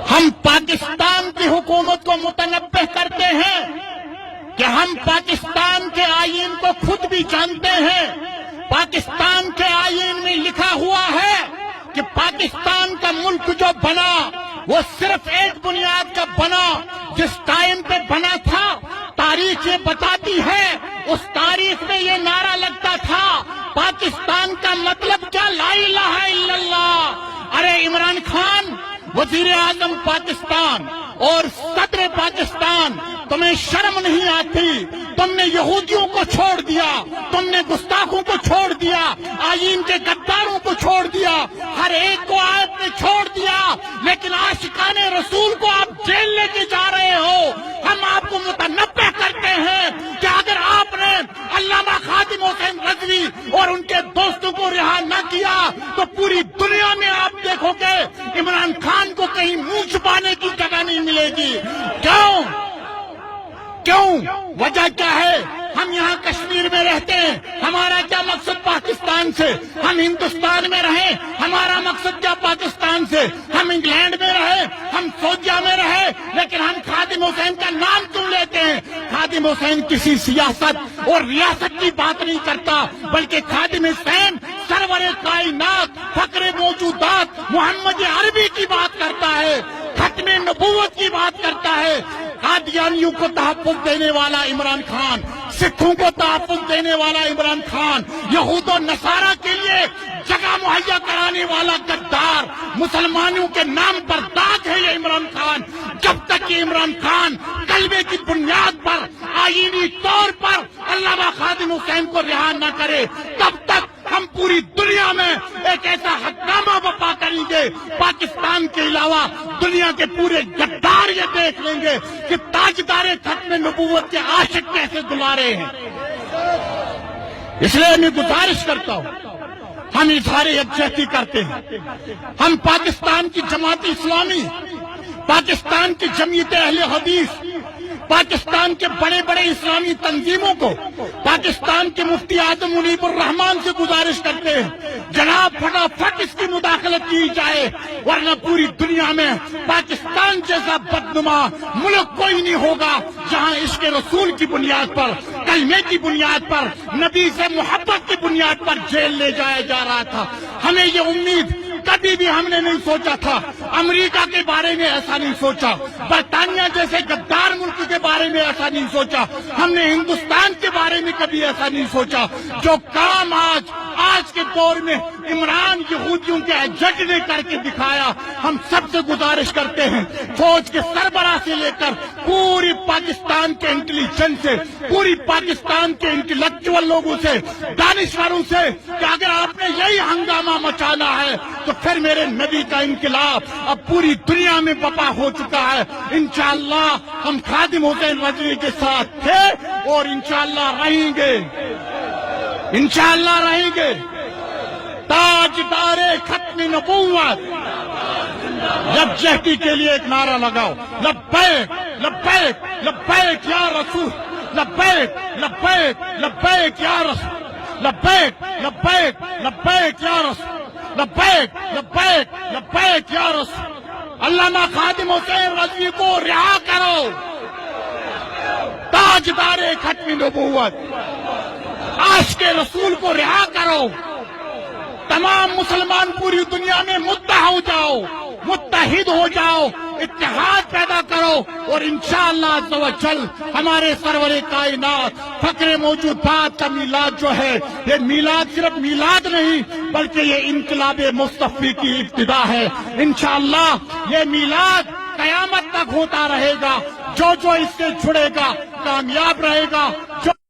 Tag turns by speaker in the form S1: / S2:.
S1: ہم پاکستان کی حکومت کو متنبہ کرتے ہیں کہ ہم پاکستان کے آئین کو خود بھی جانتے ہیں۔ پاکستان کے آئین میں لکھا ہوا ہے کہ پاکستان کا ملک جو بنا وہ صرف ایک بنیاد کا بنا، جس ٹائم پہ بنا تھا تاریخ یہ بتاتی ہے، اس تاریخ میں یہ نعرہ لگتا تھا پاکستان کا مطلب کیا؟ لا الہ الا اللہ۔ ارے عمران خان وزیر اعظم پاکستان اور صدر پاکستان، تمہیں شرم نہیں آتی؟ تم نے یہودیوں کو چھوڑ دیا، تم نے گستاخوں کو چھوڑ دیا، آئین کے غداروں کو چھوڑ دیا، ہر ایک کو آپ نے چھوڑ دیا، لیکن عاشقان رسول کو آپ جیل لے کے جا رہے ہو۔ ہم آپ کو متنبہ کرتے ہیں کہ اگر آپ نے علامہ خادم حسین رضوی اور ان کے دوستوں کو رہا نہ کیا تو پوری دنیا میں آپ دیکھو گے عمران خان کو کہیں منہ چھپانے کی جگہ نہیں ملے گی۔ کیوں؟ وجہ کیا ہے؟ ہم یہاں کشمیر میں رہتے ہیں، ہمارا کیا مقصد پاکستان سے؟ ہم ہندوستان میں رہیں، ہمارا مقصد کیا پاکستان سے؟ ہم انگلینڈ میں رہے، ہم سعودیہ میں رہے، لیکن ہم خادم حسین کا نام کیوں لیتے ہیں؟ خادم حسین کسی سیاست اور ریاست کی بات نہیں کرتا، بلکہ خادم حسین سرور کائنات، فخر موجودات محمد عربی کی بات کرتا ہے، ختم نبوت کی بات کرتا ہے۔ قادیانیوں کو تحفظ دینے والا عمران خان، سکھوں کو تحفظ دینے والا عمران خان، یہود و نصارہ کے لیے جگہ مہیا کرانے والا غدار، مسلمانوں کے نام پر داغ ہے یہ عمران خان۔ جب تک یہ عمران خان کلمے کی بنیاد پر آئینی طور پر علامہ خادم حسین کو رہا نہ کرے، تب تک ہم پوری دنیا میں ایک ایسا حکامہ بپا کریں گے، پاکستان کے علاوہ دنیا کے پورے غدار یہ دیکھ لیں گے کہ تاجدار ختم نبوت کے عاشق کیسے دلارے ہیں۔ اس لیے میں گزارش کرتا ہوں، ہم اظہار یکجہتی کرتے ہیں، ہم پاکستان کی جماعت اسلامی، پاکستان کی جمعیت اہل حدیث، پاکستان کے بڑے بڑے اسلامی تنظیموں کو، پاکستان کے مفتی اعظم منیب الرحمان سے گزارش کرتے ہیں جناب فٹافٹ اس کی مداخلت کی جائے، ورنہ پوری دنیا میں پاکستان جیسا بدنما ملک کوئی نہیں ہوگا جہاں عشق رسول کی بنیاد پر، کلمے کی بنیاد پر، نبی سے محبت کی بنیاد پر جیل لے جایا جا رہا تھا۔ ہمیں یہ امید کبھی بھی ہم نے نہیں سوچا تھا، امریکہ کے بارے میں ایسا نہیں سوچا، برطانیہ جیسے غدار ملک کے بارے میں ایسا نہیں سوچا، ہم نے ہندوستان کے بارے میں کبھی ایسا نہیں سوچا۔ جو کام آج کے دور میں عمران یہودیوں کے ایجنٹ نے کر کے دکھایا، ہم سب سے گزارش کرتے ہیں، فوج کے سربراہ سے لے کر پوری پاکستان کے انٹیلیجنس سے، پوری پاکستان کے انٹلیکچوئل لوگوں سے، دانشوروں سے، کہ اگر آپ نے یہی ہنگامہ مچانا ہے تو پھر میرے نبی کا انقلاب اب پوری دنیا میں بپا ہو چکا ہے۔ انشاءاللہ ہم خادم حسین رضوی کے ساتھ تھے اور انشاءاللہ رہیں گے، انشاءاللہ رہیں گے۔ تاجدار ختم نبوت یکجہتی کے لیے ایک نعرہ لگاؤ، لبیک لبیک لبیک یا رسول، لبیک لبیک لبیک یا رسول، لبیک لبیک لبیک یا رسول، لبیک لبیک لبیک یا رسول۔ علامہ خادم حسین رضوی کو رہا کرو، تاجدار ختم نبوت، عاشق رسول کو رہا کرو۔ تمام مسلمان پوری دنیا میں متحد ہو جاؤ، متحد ہو جاؤ، اتحاد پیدا کرو، اور انشاءاللہ عز و جل ہمارے سرور کائنات فخر موجودات کا میلاد جو ہے، یہ میلاد صرف میلاد نہیں بلکہ یہ انقلاب مصطفی کی ابتدا ہے۔ انشاءاللہ یہ میلاد قیامت تک ہوتا رہے گا، جو اس سے جڑے گا کامیاب رہے گا۔